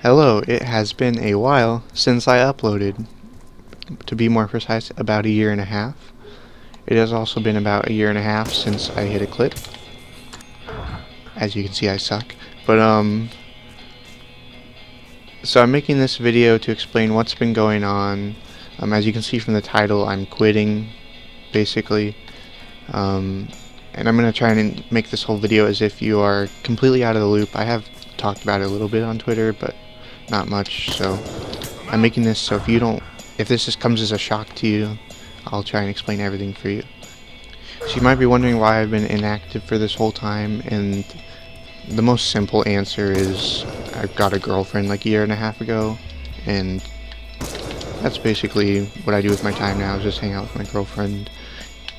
Hello, it has been a while since I uploaded. To be more precise, about a year and a half. It has also been about a year and a half since I hit a clip. As you can see, I suck. So I'm making this video to explain what's been going on. As you can see from the title, I'm quitting, basically. And I'm going to try and make this whole video as if you are completely out of the loop. I have talked about it a little bit on Twitter, but not much, so I'm making this so if this just comes as a shock to you, I'll try and explain everything for you. So you might be wondering why I've been inactive for this whole time, and the most simple answer is I've got a girlfriend like a year and a half ago, and that's basically what I do with my time now, is just hang out with my girlfriend.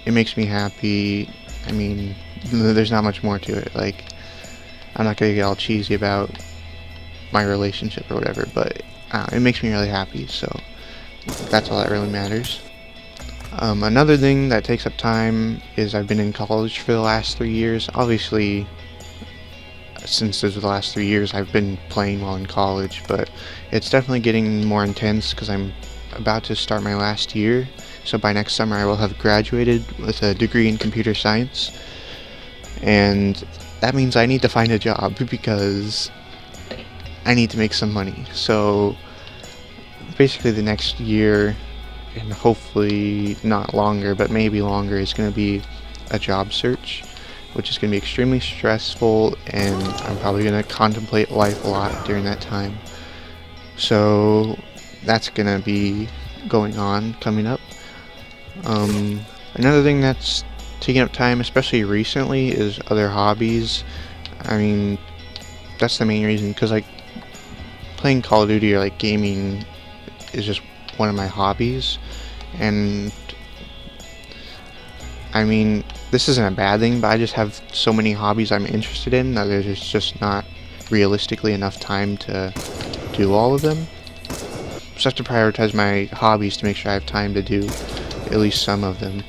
It makes me happy. I mean, there's not much more to it. Like, I'm not gonna get all cheesy about my relationship or whatever, but it makes me really happy, so that's all that really matters. Another thing that takes up time is I've been in college for the last 3 years. Obviously, since those are the last 3 years, I've been playing while in college, but it's definitely getting more intense because I'm about to start my last year. So by next summer I will have graduated with a degree in computer science, and that means I need to find a job because I need to make some money. So basically the next year, and hopefully not longer, but maybe longer, is going to be a job search, which is going to be extremely stressful, and I'm probably going to contemplate life a lot during that time. So that's going to be going on, coming up. Another thing that's taking up time, especially recently, is other hobbies. I mean, that's the main reason, because like playing Call of Duty or like gaming is just one of my hobbies, and I mean, this isn't a bad thing, but I just have so many hobbies I'm interested in that there's just not realistically enough time to do all of them. So I have to prioritize my hobbies to make sure I have time to do at least some of them.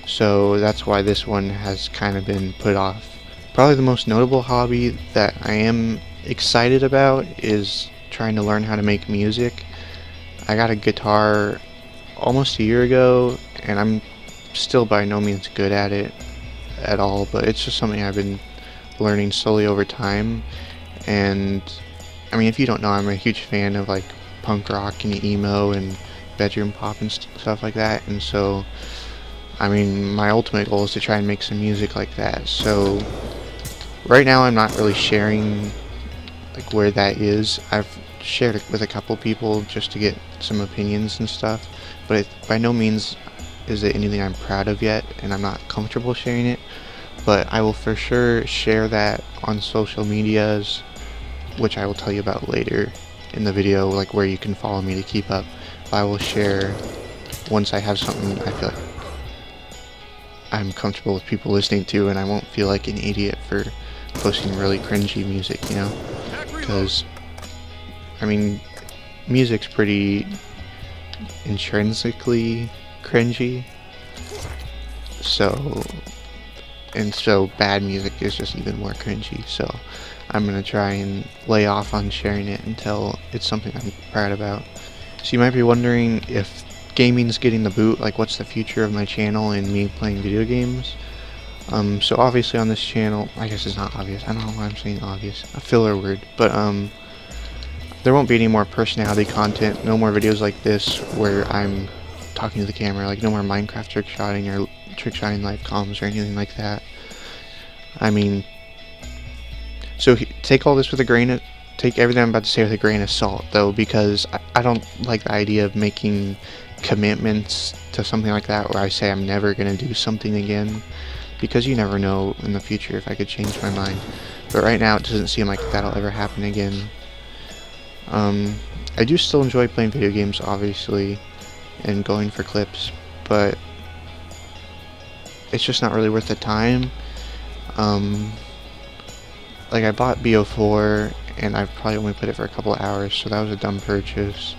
So that's why this one has kind of been put off. Probably the most notable hobby that I am excited about is trying to learn how to make music. I got a guitar almost a year ago, and I'm still by no means good at it at all, but it's just something I've been learning slowly over time. And I mean, if you don't know, I'm a huge fan of like punk rock and emo and bedroom pop and stuff like that, and so I mean, my ultimate goal is to try and make some music like that. So right now I'm not really sharing like where that is. I've shared it with a couple people just to get some opinions and stuff, but it by no means is it anything I'm proud of yet, and I'm not comfortable sharing it. But I will for sure share that on social medias, which I will tell you about later in the video, like where you can follow me to keep up. But I will share once I have something I feel like I'm comfortable with people listening to, and I won't feel like an idiot for posting really cringy music, you know? Because, I mean, music's pretty intrinsically cringy, so bad music is just even more cringy, so I'm gonna try and lay off on sharing it until it's something I'm proud about. So you might be wondering if gaming's getting the boot, like what's the future of my channel and me playing video games. So obviously on this channel, I guess it's not obvious, I don't know why I'm saying obvious, a filler word, but there won't be any more personality content, no more videos like this where I'm talking to the camera, like no more Minecraft trickshotting or trickshotting live comms or anything like that. I mean, so take all this with a grain of, take everything I'm about to say with a grain of salt though, because I don't like the idea of making commitments to something like that where I say I'm never going to do something again, because you never know in the future if I could change my mind. But right now it doesn't seem like that'll ever happen again. I do still enjoy playing video games, obviously, and going for clips, but it's just not really worth the time. Like, I bought BO4 and I've probably only played it for a couple of hours, so that was a dumb purchase.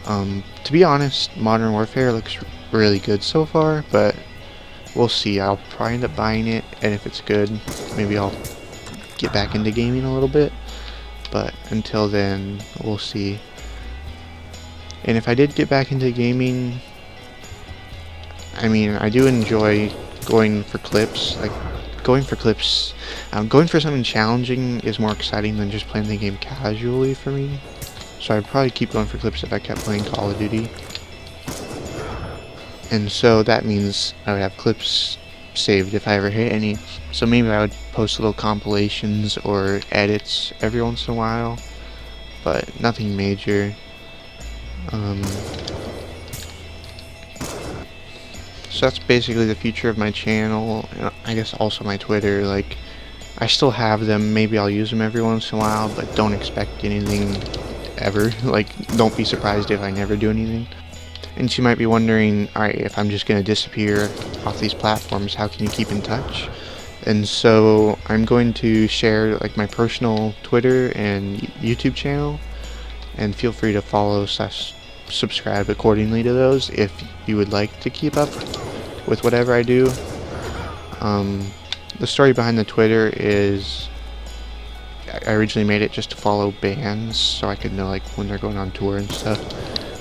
To be honest, Modern Warfare looks really good so far, but we'll see. I'll probably end up buying it, and if it's good, maybe I'll get back into gaming a little bit. but until then, we'll see. And if I did get back into gaming, I mean, I do enjoy going for clips. Like, going for clips, going for something challenging is more exciting than just playing the game casually for me. So I'd probably keep going for clips if I kept playing Call of Duty. And so that means I would have clips saved if I ever hit any. So maybe I would post little compilations or edits every once in a while, but nothing major. So that's basically the future of my channel, and I guess also my Twitter. Like, I still have them, maybe I'll use them every once in a while, but don't expect anything ever. Like, don't be surprised if I never do anything. And you might be wondering, alright, if I'm just going to disappear off these platforms, how can you keep in touch? And so I'm going to share like my personal Twitter and YouTube channel, and feel free to follow / subscribe accordingly to those if you would like to keep up with whatever I do. The story behind the Twitter is I originally made it just to follow bands so I could know like when they're going on tour and stuff,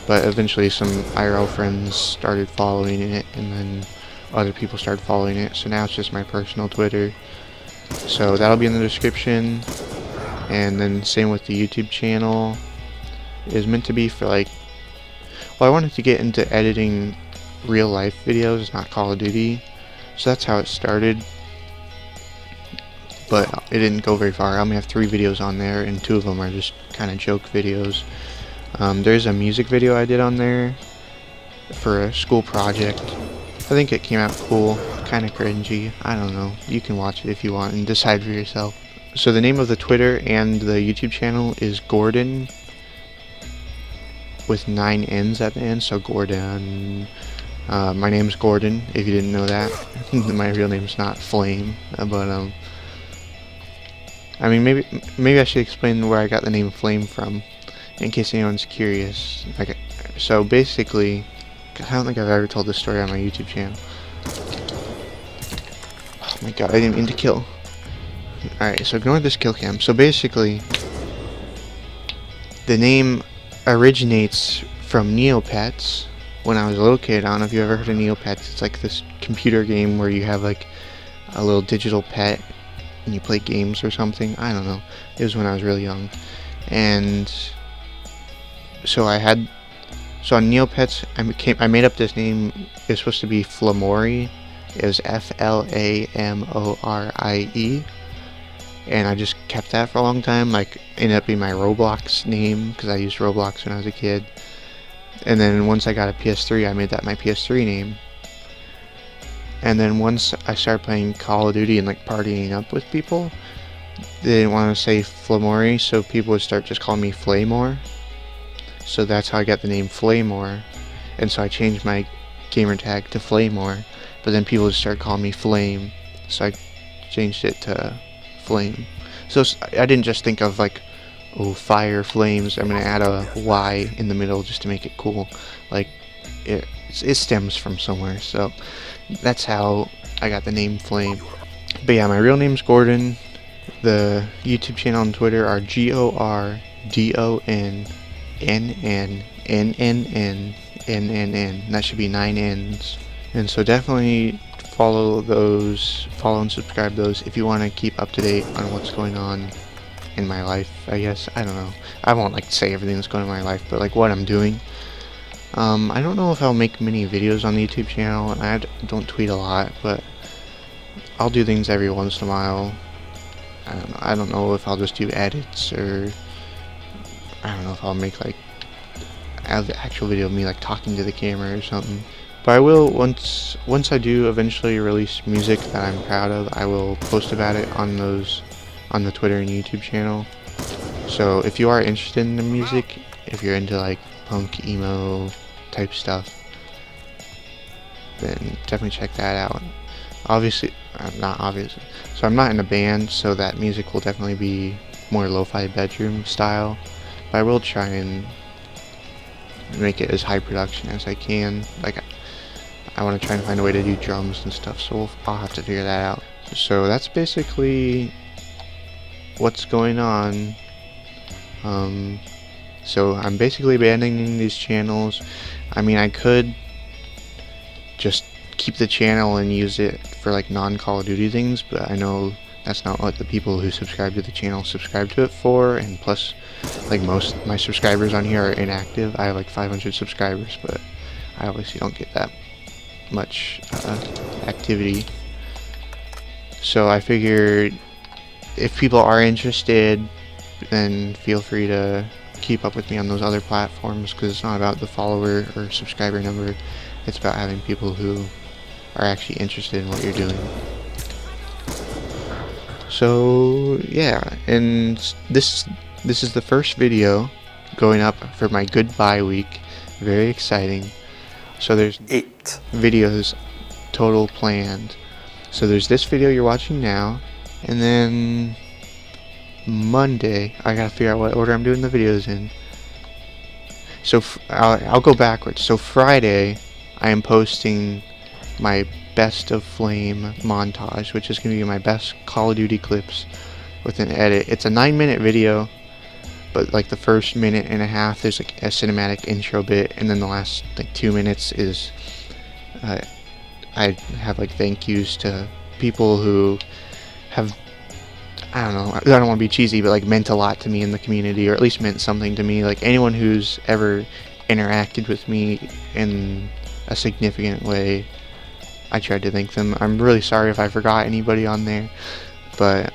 but eventually some IRL friends started following it, and then other people started following it, so now it's just my personal Twitter. So that'll be in the description. And then same with the YouTube channel. It is meant to be for like, well, I wanted to get into editing real life videos, not Call of Duty, so that's how it started, but it didn't go very far. I only have 3 videos on there, and 2 of them are just kind of joke videos. There's a music video I did on there for a school project. I think it came out cool, kind of cringy, I don't know. You can watch it if you want and decide for yourself. So the name of the Twitter and the YouTube channel is Gordon, with 9 N's at the end, so Gordon. My name's Gordon, if you didn't know that. My real name's not Flame, but I mean, maybe I should explain where I got the name Flame from, in case anyone's curious. Like, so basically, I don't think I've ever told this story on my YouTube channel. Oh my god, I didn't mean to kill. Alright, so ignore this kill cam. So basically, the name originates from Neopets. When I was a little kid, I don't know if you ever heard of Neopets. It's like this computer game where you have like a little digital pet and you play games or something. I don't know. It was when I was really young. And so on Neopets, I made up this name. It was supposed to be Flamorie. It was Flamorie, and I just kept that for a long time. Like, ended up being my Roblox name because I used Roblox when I was a kid. And then once I got a PS3, I made that my PS3 name. And then once I started playing Call of Duty and like partying up with people, they didn't want to say Flamorie, so people would start just calling me Flamore. So that's how I got the name Flamore. And so I changed my gamer tag to Flamore, but then people would start calling me Flame, so I changed it to Flame. So I didn't just think of like, oh, fire, flames, I'm gonna add a Y in the middle just to make it cool. Like, it stems from somewhere, so that's how I got the name Flame. But yeah, my real name's Gordon. The YouTube channel and Twitter are GORDONNNNNNNNNN. That should be 9 N's. And so definitely follow and subscribe those if you want to keep up to date on what's going on in my life, I guess. I don't know. I won't like say everything that's going on in my life, but like what I'm doing. I don't know if I'll make many videos on the YouTube channel. I don't tweet a lot, but I'll do things every once in a while. I don't know if I'll just do edits, or I don't know if I'll make like the actual video of me like talking to the camera or something. But I will, once I do eventually release music that I'm proud of, I will post about it on the Twitter and YouTube channel. So if you are interested in the music, if you're into like punk, emo type stuff, then definitely check that out. Obviously, not obviously. So I'm not in a band, so that music will definitely be more lo-fi bedroom style. But I will try and make it as high production as I can. Like, I want to try and find a way to do drums and stuff, so I'll have to figure that out. So that's basically what's going on. So I'm basically abandoning these channels. I mean, I could just keep the channel and use it for like non-Call of Duty things, but I know that's not what the people who subscribe to the channel subscribe to it for, and plus like most of my subscribers on here are inactive. I have like 500 subscribers, but I obviously don't get that much activity. So I figured if people are interested, then feel free to keep up with me on those other platforms, because it's not about the follower or subscriber number, it's about having people who are actually interested in what you're doing. So yeah, and this is the first video going up for my goodbye week. Very exciting. So there's 8 videos total planned. So there's this video you're watching now, and then Monday I gotta figure out what order I'm doing the videos in. So I'll go backwards. So Friday I am posting my Best of Flame montage, which is going to be my best Call of Duty clips with an edit. It's a 9-minute video, but like the first minute and a half there's like a cinematic intro bit, and then the last like 2 minutes is I have like thank yous to people who have, I don't know, I don't want to be cheesy, but like meant a lot to me in the community, or at least meant something to me. Like anyone who's ever interacted with me in a significant way, I tried to thank them. I'm really sorry if I forgot anybody on there, but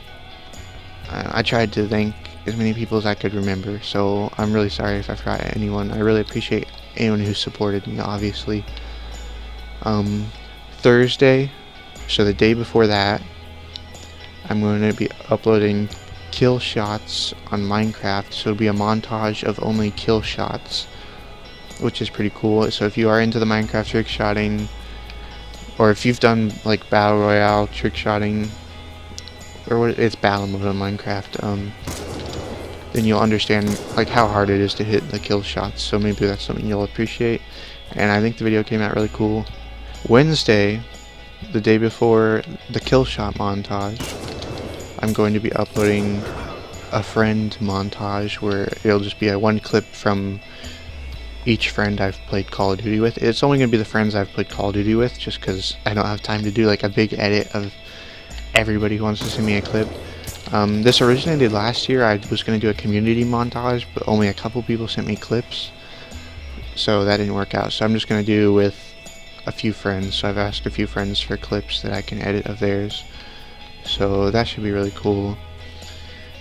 I tried to thank as many people as I could remember, so I'm really sorry if I forgot anyone. I really appreciate anyone who supported me, obviously. Thursday, so the day before that, I'm going to be uploading kill shots on Minecraft, so it'll be a montage of only kill shots, which is pretty cool. So if you are into the Minecraft trick shotting, or if you've done like Battle Royale trick shotting, or what it's battle mode on Minecraft, then you'll understand like how hard it is to hit the kill shots. So maybe that's something you'll appreciate. And I think the video came out really cool. Wednesday, the day before the kill shot montage, I'm going to be uploading a friend montage where it'll just be a one clip from each friend I've played Call of Duty with. It's only going to be the friends I've played Call of Duty with, just because I don't have time to do like a big edit of everybody who wants to send me a clip. This originated last year. I was going to do a community montage, but only a couple people sent me clips, so that didn't work out. So I'm just going to do with a few friends. So I've asked a few friends for clips that I can edit of theirs, so that should be really cool.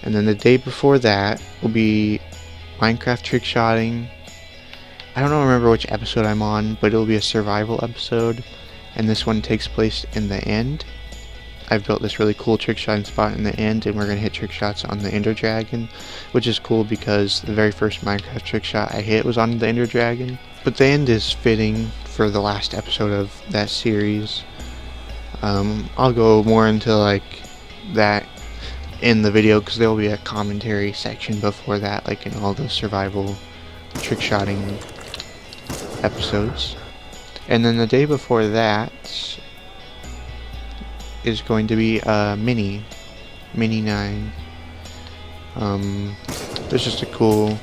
And then the day before that will be Minecraft trick shotting. I don't remember which episode I'm on, but it'll be a survival episode, and this one takes place in the end. I've built this really cool trick shotting spot in the end, and we're going to hit trick shots on the Ender Dragon, which is cool because the very first Minecraft trick shot I hit was on the Ender Dragon. But the end is fitting for the last episode of that series. I'll go more into like that in the video, because there will be a commentary section before that, like in all the survival trick shotting episodes. And then the day before that is going to be Mini 9. There's just a cool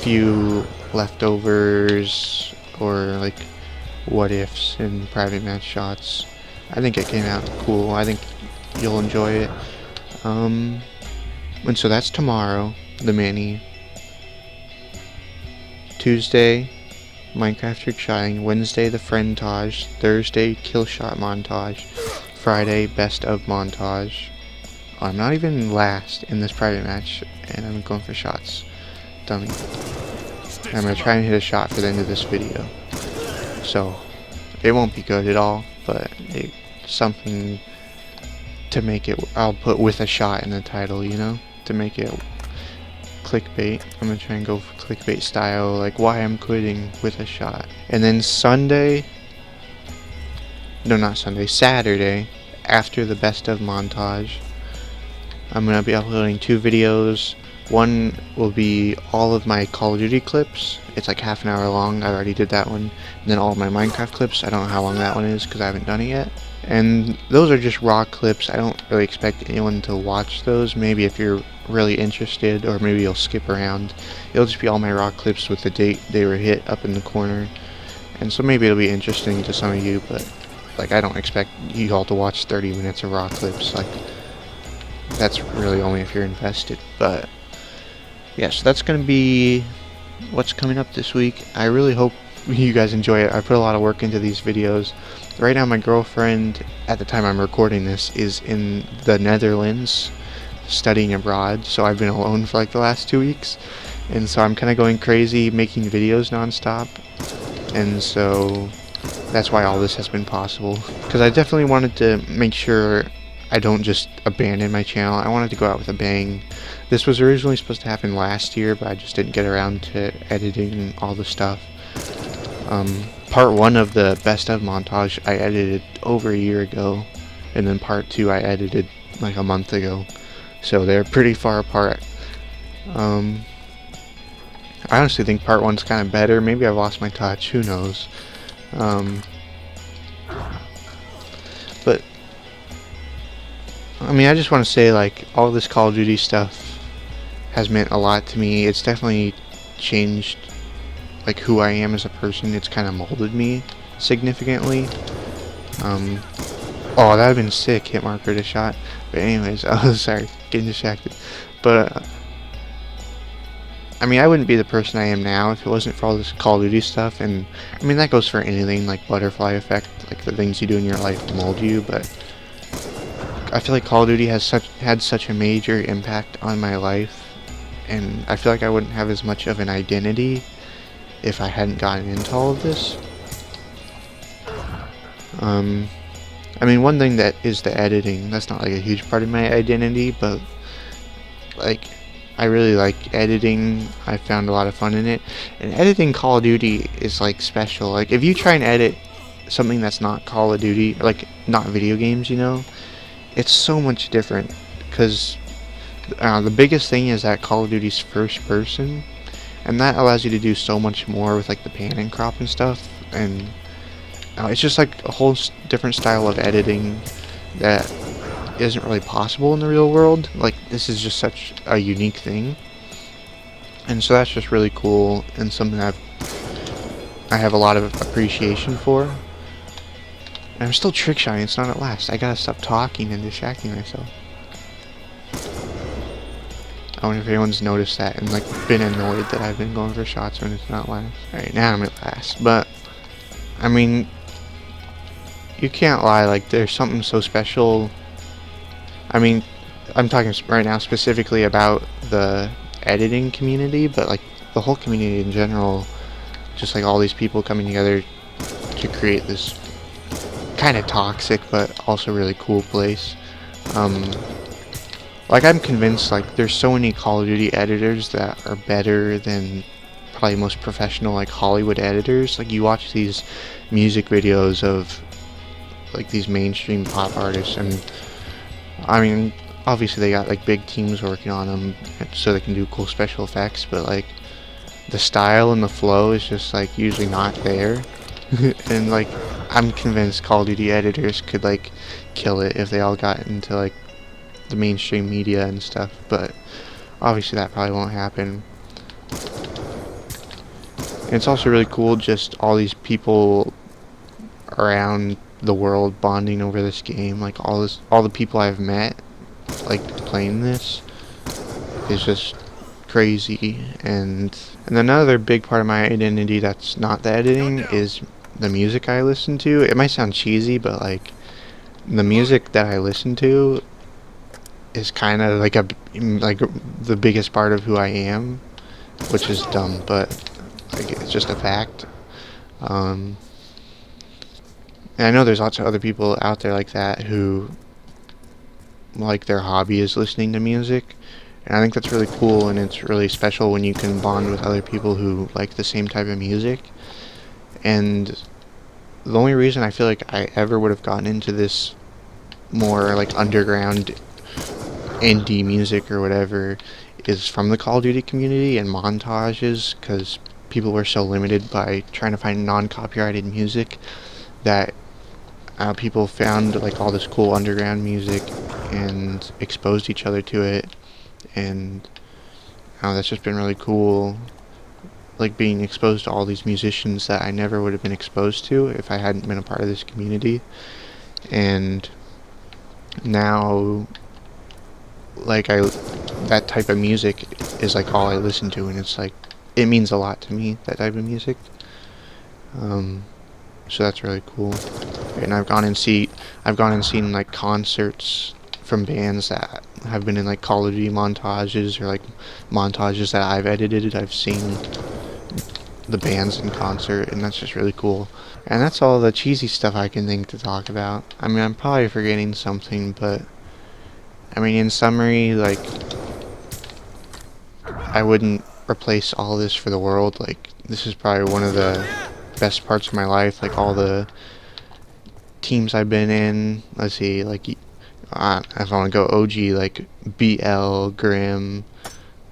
few leftovers or like what ifs and private match shots. I think it came out cool. I think you'll enjoy it. And so that's tomorrow, the Mini. Tuesday, Minecraft trick shotting. Wednesday, the friendtage. Thursday, kill shot montage. Friday, best of montage. Oh, I'm not even last in this private match, and I'm going for shots. Dummy. I'm going to try and hit a shot for the end of this video. So, it won't be good at all, but it's something to make it, I'll put with a shot in the title, you know? To make it clickbait. I'm going to try and go for clickbait style, like why I'm quitting with a shot. And then Sunday, no, not Sunday, Saturday, after the best of montage, I'm going to be uploading 2 videos. One will be all of my Call of Duty clips. It's like half an hour long. I already did that one. And then all of my Minecraft clips. I don't know how long that one is because I haven't done it yet. And those are just raw clips. I don't really expect anyone to watch those. Maybe if you're really interested, or maybe you'll skip around. It'll just be all my raw clips with the date they were hit up in the corner. And so maybe it'll be interesting to some of you, but like I don't expect you all to watch 30 minutes of raw clips. Like that's really only if you're invested. But yeah, so that's gonna be what's coming up this week. I really hope you guys enjoy it. I put a lot of work into these videos. Right now my girlfriend, at the time I'm recording this, is in the Netherlands studying abroad, so I've been alone for like the last 2 weeks, and so I'm kind of going crazy making videos nonstop, and so that's why all this has been possible, because I definitely wanted to make sure I don't just abandon my channel. I wanted to go out with a bang. This was originally supposed to happen last year, but I just didn't get around to editing all the stuff. Part 1 of the best of montage I edited over a year ago, and then part 2 I edited like a month ago, so they're pretty far apart. I honestly think part 1's kind of better. Maybe I've lost my touch, who knows. But I mean, I just want to say, like, all this Call of Duty stuff has meant a lot to me. It's definitely changed like who I am as a person. It's kind of molded me significantly. Oh, that would have been sick, hit marker to shot. But anyways, sorry, getting distracted. But I mean, I wouldn't be the person I am now if it wasn't for all this Call of Duty stuff. And I mean, that goes for anything, like butterfly effect, like the things you do in your life mold you. But I feel like Call of Duty has had such a major impact on my life, and I feel like I wouldn't have as much of an identity if I hadn't gotten into all of this. I mean, one thing that is the editing. That's not like a huge part of my identity, but like I really like editing. I found a lot of fun in it, and editing Call of Duty is like special. Like if you try and edit something that's not Call of Duty, or like not video games, you know, it's so much different, because the biggest thing is that Call of Duty's first person, and that allows you to do so much more with like the pan and crop and stuff, and it's just like a whole different style of editing that isn't really possible in the real world. Like this is just such a unique thing, and so that's just really cool and something I have a lot of appreciation for. And I'm still trick shotting. It's not at last. I gotta stop talking and distracting myself. I wonder if anyone's noticed that and like been annoyed that I've been going for shots when it's not last. Alright, now I'm at last. But I mean, you can't lie, like there's something so special. I mean, I'm talking right now specifically about the editing community, but like the whole community in general, just like all these people coming together to create this kind of toxic but also really cool place. Like I'm convinced like there's so many Call of Duty editors that are better than probably most professional like Hollywood editors. Like you watch these music videos of like these mainstream pop artists, and I mean obviously they got like big teams working on them so they can do cool special effects, but like the style and the flow is just like usually not there. And like I'm convinced Call of Duty editors could like kill it if they all got into like the mainstream media and stuff, but obviously that probably won't happen. And it's also really cool just all these people around the world bonding over this game. Like all the people I've met like playing this is just crazy. And another big part of my identity that's not the editing is the music I listen to. It might sound cheesy, but like the music that I listen to is kind of like the biggest part of who I am, which is dumb, but like it's just a fact. And I know there's lots of other people out there like that who like their hobby is listening to music, and I think that's really cool, and it's really special when you can bond with other people who like the same type of music. And the only reason I feel like I ever would have gotten into this more like underground indie music or whatever is from the Call of Duty community and montages, because people were so limited by trying to find non-copyrighted music that people found like all this cool underground music and exposed each other to it, and that's just been really cool. Like being exposed to all these musicians that I never would have been exposed to if I hadn't been a part of this community. And now, like, that type of music is like all I listen to, and it's like it means a lot to me, that type of music. So that's really cool. And I've gone and seen like concerts from bands that have been in like Call of Duty montages, or like montages that I've edited. I've seen the bands in concert, and that's just really cool. And that's all the cheesy stuff I can think to talk about. I mean, I'm probably forgetting something, but I mean, in summary, like, I wouldn't replace all this for the world. Like, this is probably one of the best parts of my life. Like, all the teams I've been in. Let's see, like, if I want to go OG, like BL, Grim,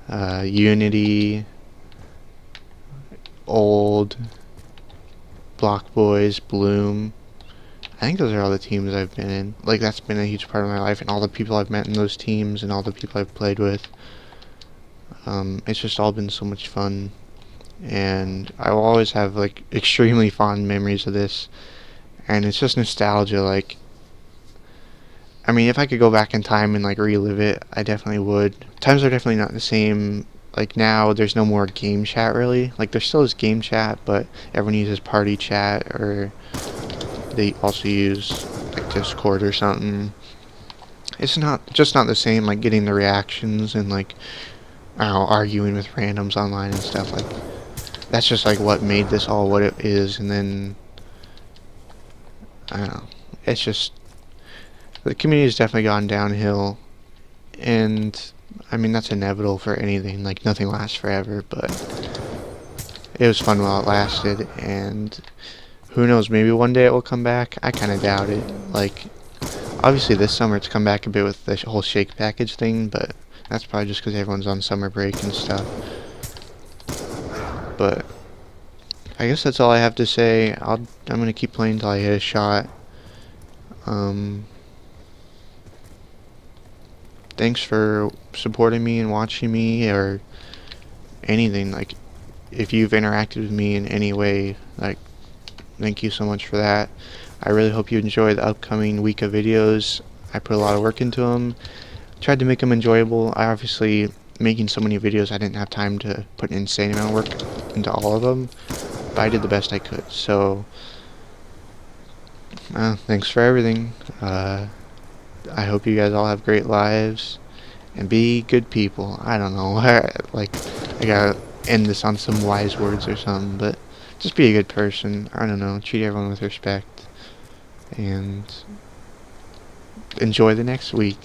Unity, Old, Block Boys, Bloom. I think those are all the teams I've been in. Like, that's been a huge part of my life, and all the people I've met in those teams, and all the people I've played with. It's just all been so much fun, and I will always have like extremely fond memories of this, and it's just nostalgia. Like, I mean, if I could go back in time and like relive it, I definitely would. Times are definitely not the same. Like, now there's no more game chat really. Like, there still is game chat, but everyone uses party chat, or they also use like Discord or something. It's not the same, like getting the reactions and like, I don't know, arguing with randoms online and stuff. Like, that's just like what made this all what it is. And then I don't know, it's just, the community's definitely gone downhill, and I mean, that's inevitable for anything. Like, nothing lasts forever, but it was fun while it lasted, and who knows, maybe one day it will come back. I kind of doubt it. Like, obviously this summer it's come back a bit with the whole shake package thing, but that's probably just because everyone's on summer break and stuff. But I guess that's all I have to say. I'm gonna keep playing until I hit a shot. Thanks for supporting me and watching me, or anything. Like, if you've interacted with me in any way, like, thank you so much for that. I really hope you enjoy the upcoming week of videos. I put a lot of work into them. Tried to make them enjoyable. I obviously, making so many videos, I didn't have time to put an insane amount of work into all of them, but I did the best I could. So, thanks for everything. I hope you guys all have great lives, and be good people. I don't know, like, I gotta end this on some wise words or something, but just be a good person. I don't know, treat everyone with respect, and enjoy the next week.